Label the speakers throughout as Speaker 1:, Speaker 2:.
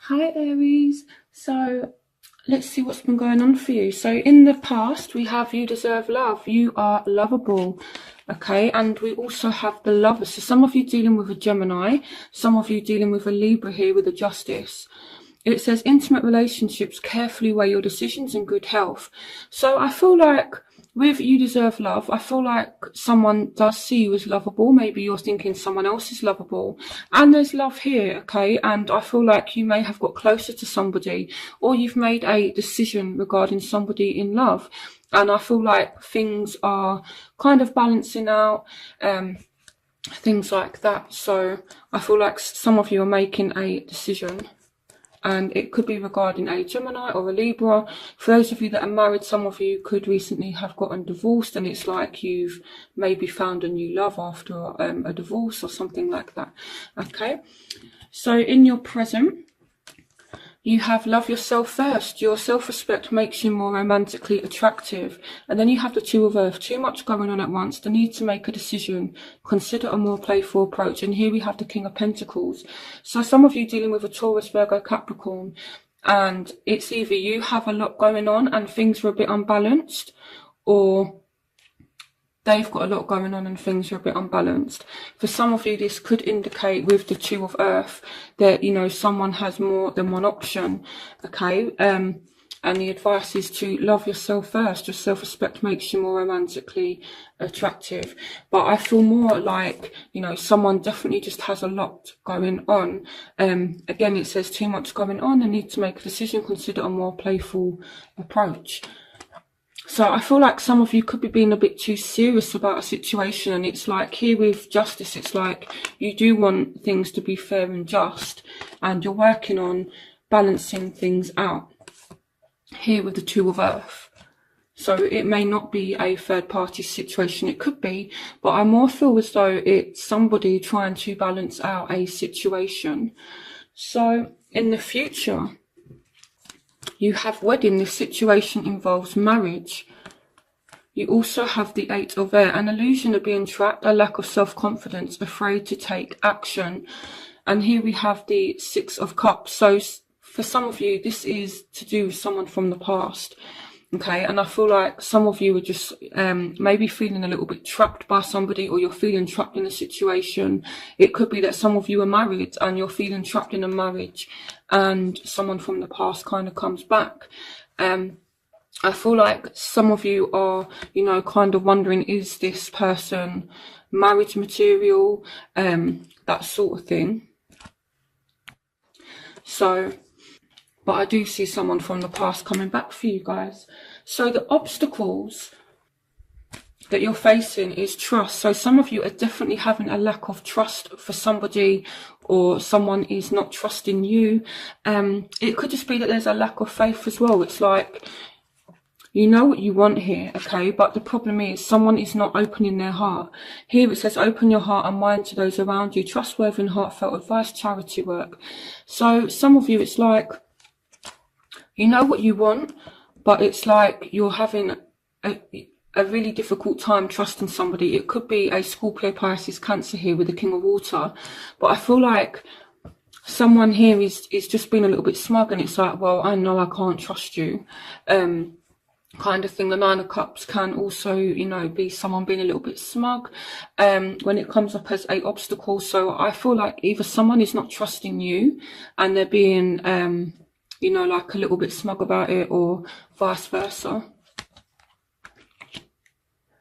Speaker 1: Hi Aries, so let's see what's been going on for you. So in the past we have you deserve love, you are lovable, okay, and we also have the lover. So some of you dealing with a Gemini, some of you dealing with a Libra here with a Justice. It says intimate relationships, carefully weigh your decisions and good health. So I feel like with you deserve love, I feel like someone does see you as lovable. Maybe you're thinking someone else is lovable. And there's love here, okay? And I feel like you may have got closer to somebody, or you've made a decision regarding somebody in love. And I feel like things are kind of balancing out, things like that. So I feel like some of you are making a decision. And it could be regarding a Gemini or a Libra. For those of you that are married, some of you could recently have gotten divorced, and it's like you've maybe found a new love after a divorce or something like that. Okay, so in your present, you have love yourself first. Your self-respect makes you more romantically attractive. And then you have the Two of Earth. Too much going on at once. The need to make a decision. Consider a more playful approach. And here we have the King of Pentacles. So some of you dealing with a Taurus, Virgo, Capricorn. And it's either you have a lot going on and things are a bit unbalanced, or they've got a lot going on and things are a bit unbalanced. For some of you, this could indicate with the Two of Earth that, you know, someone has more than one option, okay? And the advice is to love yourself first. Your self-respect makes you more romantically attractive. But I feel more like, you know, someone definitely just has a lot going on. Again, it says too much going on and need to make a decision, consider a more playful approach. So I feel like some of you could be being a bit too serious about a situation, and it's like here with Justice, it's like you do want things to be fair and just, and you're working on balancing things out here with the Two of Earth. So it may not be a third party situation, it could be, but I more feel as though it's somebody trying to balance out a situation. So in the future, you have wedding. This situation involves marriage. You also have the Eight of Air, an illusion of being trapped, a lack of self-confidence, afraid to take action. And here we have the Six of Cups. So for some of you, this is to do with someone from the past. Okay, and I feel like some of you are just maybe feeling a little bit trapped by somebody, or you're feeling trapped in a situation. It could be that some of you are married and you're feeling trapped in a marriage, and someone from the past kind of comes back. I feel like some of you are, you know, kind of wondering, is this person marriage material, that sort of thing. So, but I do see someone from the past coming back for you guys. So the obstacles that you're facing is trust. So some of you are definitely having a lack of trust for somebody, or someone is not trusting you. It could just be that there's a lack of faith as well. It's like, you know what you want here, okay, but the problem is someone is not opening their heart. Here it says open your heart and mind to those around you. Trustworthy and heartfelt advice, charity work. So some of you, it's like, you know what you want, but it's like you're having a really difficult time trusting somebody. It could be a Scorpio, Pisces, Cancer here with the King of Water. But I feel like someone here is just being a little bit smug, and it's like, well, I know I can't trust you. Kind of thing. The Nine of Cups can also, you know, be someone being a little bit smug when it comes up as a obstacle. So I feel like either someone is not trusting you and they're being you know, like a little bit smug about it, or vice versa.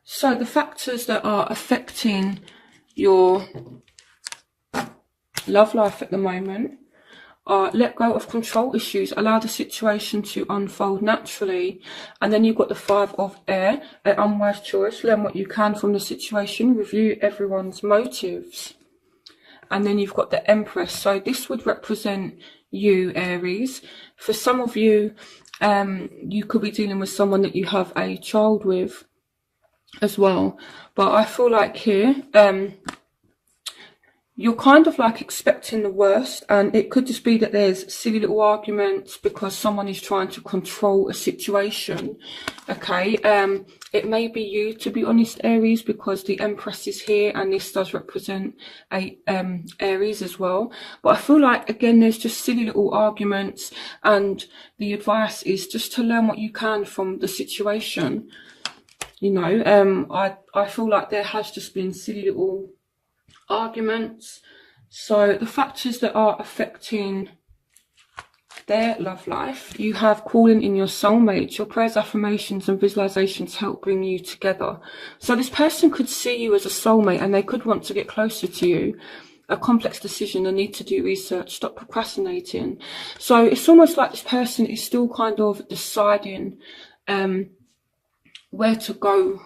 Speaker 1: So the factors that are affecting your love life at the moment are let go of control issues, allow the situation to unfold naturally. And then you've got the Five of Air, an unwise choice, learn what you can from the situation, review everyone's motives. And then you've got the Empress. So this would represent you, Aries. For some of you, you could be dealing with someone that you have a child with as well. But I feel like here, you're kind of like expecting the worst, and it could just be that there's silly little arguments because someone is trying to control a situation. Okay, it may be you, to be honest, Aries, because the Empress is here and this does represent a Aries as well. But I feel like, again, there's just silly little arguments, and the advice is just to learn what you can from the situation. You know, I feel like there has just been silly little arguments. So the factors that are affecting their love life, you have calling in your soulmate. Your prayers, affirmations and visualizations help bring you together. So this person could see you as a soulmate and they could want to get closer to you. A complex decision, a need to do research, stop procrastinating. So it's almost like this person is still kind of deciding where to go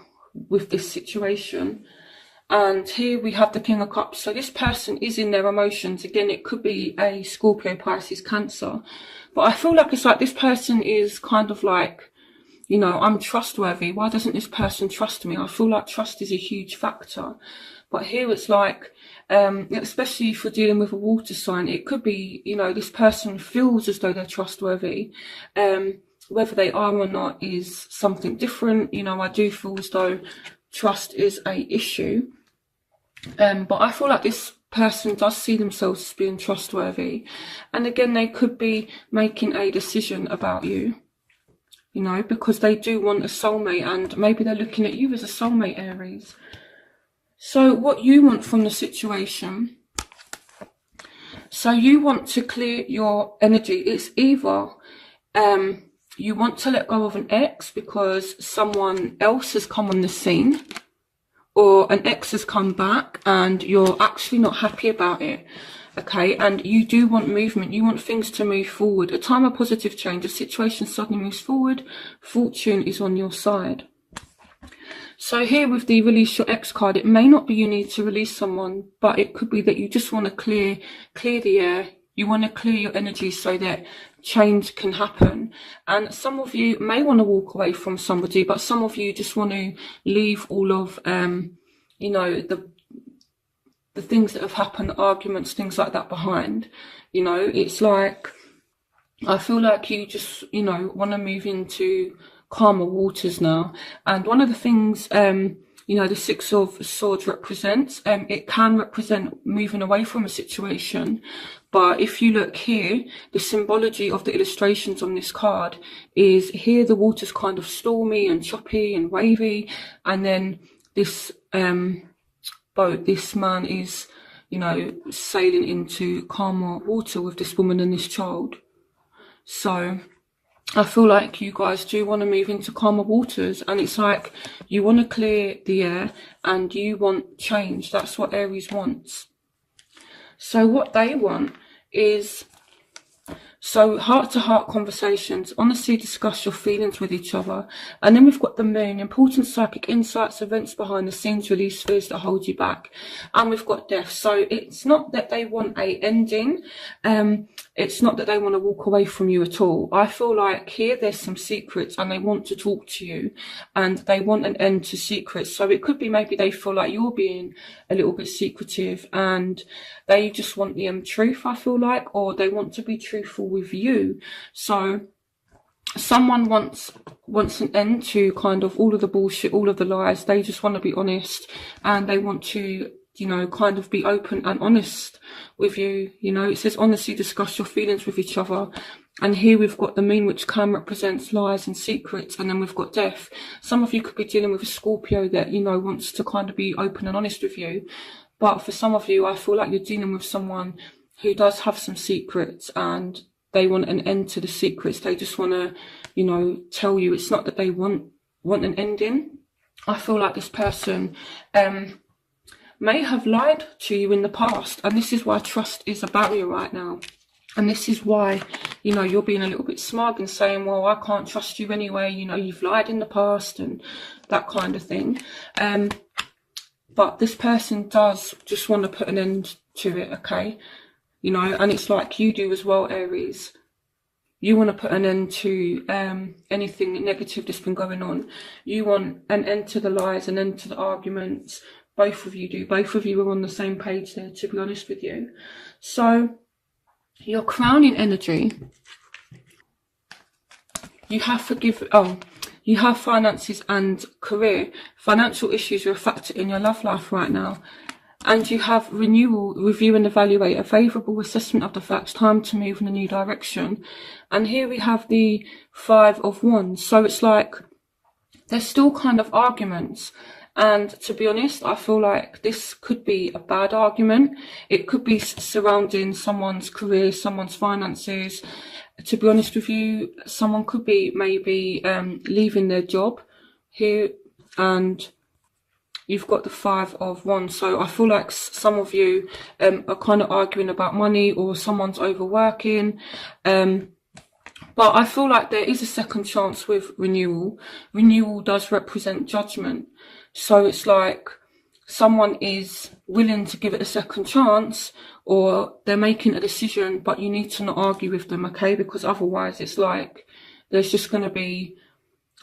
Speaker 1: with this situation. And here we have the King of Cups. So this person is in their emotions. Again, it could be a Scorpio, Pisces, Cancer. But I feel like it's like this person is kind of like, you know, I'm trustworthy. Why doesn't this person trust me? I feel like trust is a huge factor. But here it's like, especially if you're dealing with a water sign, it could be, you know, this person feels as though they're trustworthy. Whether they are or not is something different. You know, I do feel as though trust is a issue. But I feel like this person does see themselves as being trustworthy. And again, they could be making a decision about you, you know, because they do want a soulmate, and maybe they're looking at you as a soulmate, Aries. So what you want from the situation, so you want to clear your energy. It's either you want to let go of an ex because someone else has come on the scene, or an ex has come back and you're actually not happy about it. Okay, and you do want movement. You want things to move forward. A time of positive change. A situation suddenly moves forward. Fortune is on your side. So here with the release your ex card, it may not be you need to release someone, but it could be that you just want to clear the air. You want to clear your energy so that change can happen. And some of you may want to walk away from somebody, but some of you just want to leave all of, you know, the things that have happened, arguments, things like that behind. You know, it's like, I feel like you just, you know, want to move into calmer waters now. And one of the things, you know, the Six of Swords represents, it can represent moving away from a situation. But if you look here, the symbology of the illustrations on this card is here the water's kind of stormy and choppy and wavy. And then this boat, this man is, you know, sailing into calmer water with this woman and this child. So I feel like you guys do want to move into calmer waters, and it's like you want to clear the air and you want change. That's what Aries wants. So what they want is, so heart-to-heart conversations, honestly discuss your feelings with each other. And then we've got the moon, important psychic insights, events behind the scenes, release fears that hold you back. And we've got death. So it's not that they want a ending. It's not that they want to walk away from you at all. I feel like here there's some secrets and they want to talk to you and they want an end to secrets. So it could be maybe they feel like you're being a little bit secretive and they just want the truth, I feel like, or they want to be truthful with you. So someone wants an end to kind of all of the bullshit, all of the lies. They just want to be honest and they want to, you know, kind of be open and honest with you. You know, it says honestly discuss your feelings with each other. And here we've got the moon, which can represent lies and secrets. And then we've got death. Some of you could be dealing with a Scorpio that, you know, wants to kind of be open and honest with you. But for some of you, I feel like you're dealing with someone who does have some secrets and they want an end to the secrets. They just want to, you know, tell you. It's not that they want an ending. I feel like this person may have lied to you in the past, and this is why trust is a barrier right now. And this is why, you know, you're being a little bit smug and saying, well, I can't trust you anyway, you know, you've lied in the past and that kind of thing. But this person does just want to put an end to it, okay? You know, and it's like you do as well, Aries. You want to put an end to anything negative that's been going on. You want an end to the lies, an end to the arguments, Both of you do. Both of you are on the same page there, to be honest with you. So your crowning energy, you have you have finances and career. Financial issues are a factor in your love life right now. And you have renewal, review and evaluate, a favourable assessment of the facts, time to move in a new direction. And here we have the 5 of Wands. So it's like there's still kind of arguments. And to be honest, I feel like this could be a bad argument. It could be surrounding someone's career, someone's finances. To be honest with you, someone could be maybe leaving their job here, and you've got the 5 of Wands. So I feel like some of you are kind of arguing about money, or someone's overworking. But I feel like there is a second chance with renewal. Renewal does represent judgment. So it's like someone is willing to give it a second chance, or they're making a decision, but you need to not argue with them, okay? Because otherwise it's like there's just going to be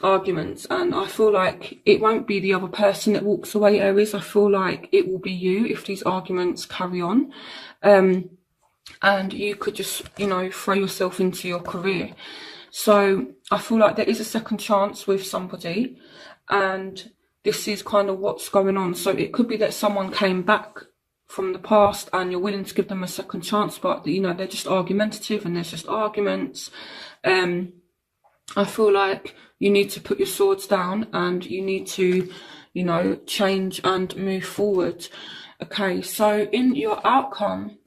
Speaker 1: arguments. And I feel like it won't be the other person that walks away, Aries. I feel like it will be you if these arguments carry on. And you could just, you know, throw yourself into your career. So I feel like there is a second chance with somebody, and this is kind of what's going on. So it could be that someone came back from the past and you're willing to give them a second chance, but, you know, they're just argumentative and there's just arguments. I feel like you need to put your swords down and you need to, you know, change and move forward. Okay, so in your outcome,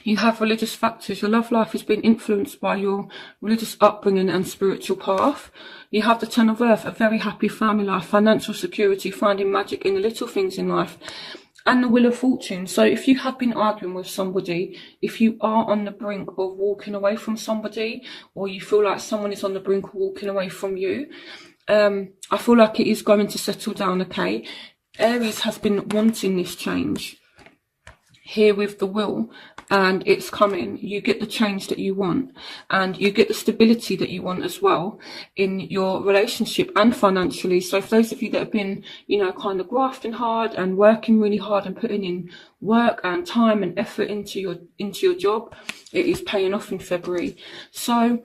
Speaker 1: you have religious factors. Your love life has been influenced by your religious upbringing and spiritual path. You have the 10 of Earth, a very happy family life, financial security, finding magic in the little things in life, and the Wheel of Fortune. So if you have been arguing with somebody, if you are on the brink of walking away from somebody, or you feel like someone is on the brink of walking away from you, I feel like it is going to settle down, okay? Aries has been wanting this change here with the Wheel, and it's coming. You get the change that you want, and you get the stability that you want as well in your relationship and financially. So for those of you that have been, you know, kind of grafting hard and working really hard and putting in work and time and effort into your job, it is paying off in February. So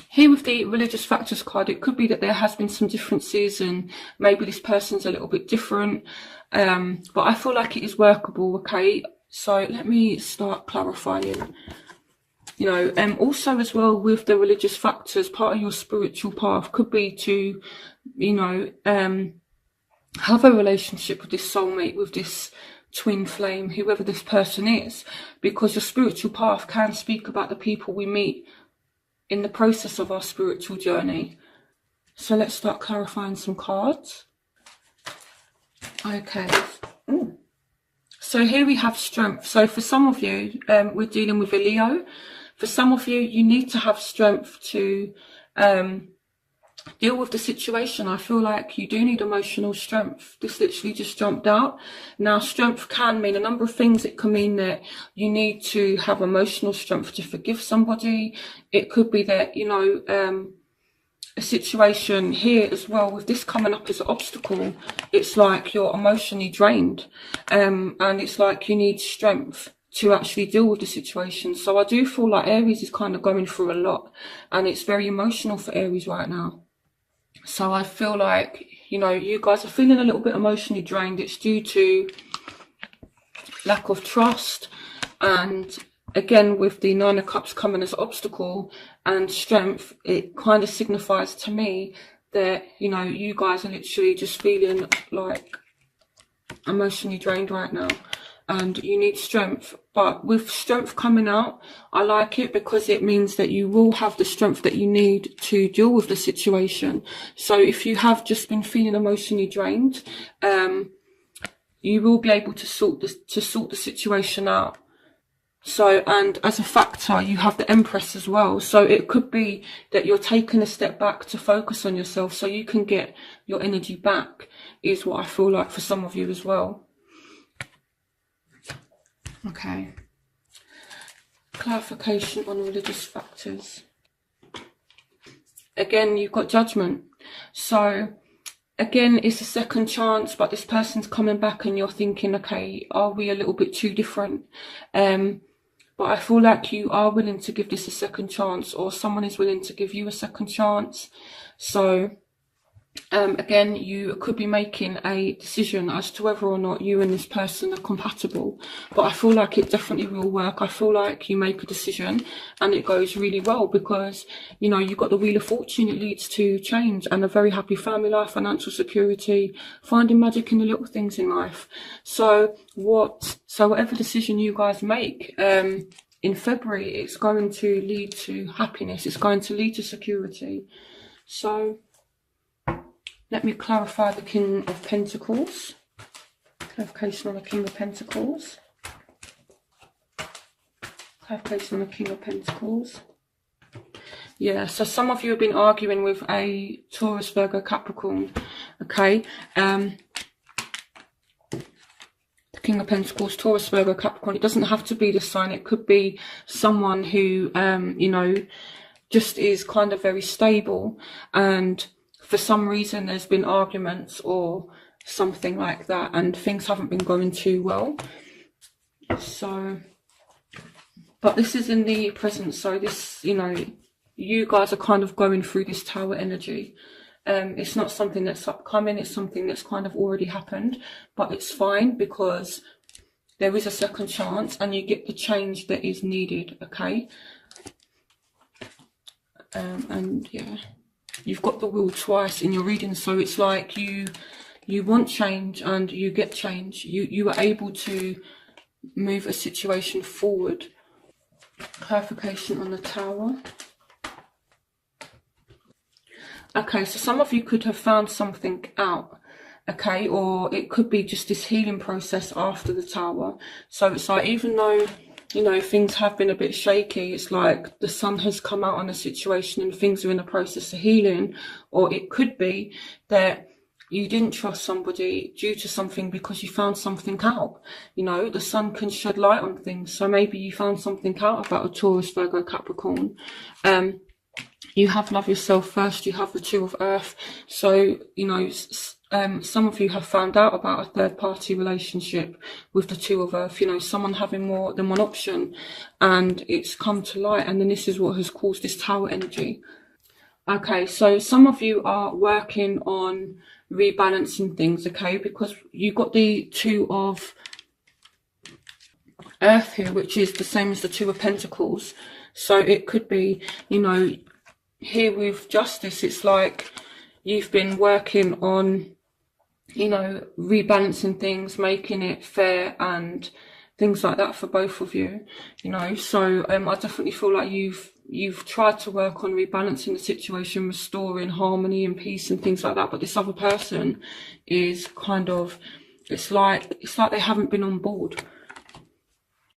Speaker 1: here with the religious factors card, it could be that there has been some differences and maybe this person's a little bit different, but I feel like it is workable, okay? So let me start clarifying. You know, also as well with the religious factors, part of your spiritual path could be to, you know, have a relationship with this soulmate, with this twin flame, whoever this person is, because your spiritual path can speak about the people we meet in the process of our spiritual journey. So let's start clarifying some cards. Okay. Ooh. So here we have strength. So for some of you, we're dealing with a Leo. For some of you, you need to have strength to deal with the situation. I feel like you do need emotional strength. This literally just jumped out. Now, strength can mean a number of things. It can mean that you need to have emotional strength to forgive somebody. It could be that, you know, a situation here as well, with this coming up as an obstacle, it's like you're emotionally drained, and it's like you need strength to actually deal with the situation. So I do feel like Aries is kind of going through a lot, and it's very emotional for Aries right now. So I feel like, you know, you guys are feeling a little bit emotionally drained. It's due to lack of trust, and again with the 9 of Cups coming as an obstacle and strength, it kind of signifies to me that, you know, you guys are literally just feeling like emotionally drained right now, and you need strength. But with strength coming out, I like it because it means that you will have the strength that you need to deal with the situation. So if you have just been feeling emotionally drained, you will be able to sort the situation out. So, and as a factor, you have the Empress as well. So it could be that you're taking a step back to focus on yourself so you can get your energy back, is what I feel like for some of you as well. Okay. Clarification on religious factors. Again, you've got Judgment. So again, it's a second chance, but this person's coming back and you're thinking, okay, are we a little bit too different? But I feel like you are willing to give this a second chance, or someone is willing to give you a second chance. So again, you could be making a decision as to whether or not you and this person are compatible, but I feel like it definitely will work. I feel like you make a decision and it goes really well, because you know, you've got the Wheel of Fortune. It leads to change and a very happy family life, financial security, finding magic in the little things in life. So whatever decision you guys make in February, it's going to lead to happiness, it's going to lead to security. So let me clarify the King of Pentacles. Clarification on the King of Pentacles. Clarification on the King of Pentacles. Yeah, so some of you have been arguing with a Taurus, Virgo, Capricorn. Okay. The King of Pentacles, Taurus, Virgo, Capricorn. It doesn't have to be the sign. It could be someone who, you know, just is kind of very stable, and for some reason there's been arguments or something like that, and things haven't been going too well. So, but this is in the present, so this, you know, you guys are kind of going through this Tower energy. It's not something that's upcoming, it's something that's kind of already happened, but it's fine because there is a second chance and you get the change that is needed, okay? And yeah, you've got the Wheel twice in your reading, so it's like you want change and you get change. You are able to move a situation forward. Clarification on the Tower. Okay, so some of you could have found something out, okay, or it could be just this healing process after the Tower. So it's like, even though, you know, things have been a bit shaky, it's like the sun has come out on a situation and things are in the process of healing. Or it could be that you didn't trust somebody due to something because you found something out. You know, the sun can shed light on things. So maybe you found something out about a Taurus, Virgo, Capricorn. You have love yourself first. You have the Two of Earth. So, you know, some of you have found out about a third party relationship with the Two of Earth, you know, someone having more than one option, and it's come to light, and then this is what has caused this Tower energy. Okay, so some of you are working on rebalancing things, okay, because you got the Two of Earth here, which is the same as the Two of Pentacles. So it could be, you know, here with Justice, it's like you've been working on, you know, rebalancing things, making it fair and things like that for both of you, you know. So I definitely feel like you've tried to work on rebalancing the situation, restoring harmony and peace and things like that, but this other person is kind of, it's like they haven't been on board.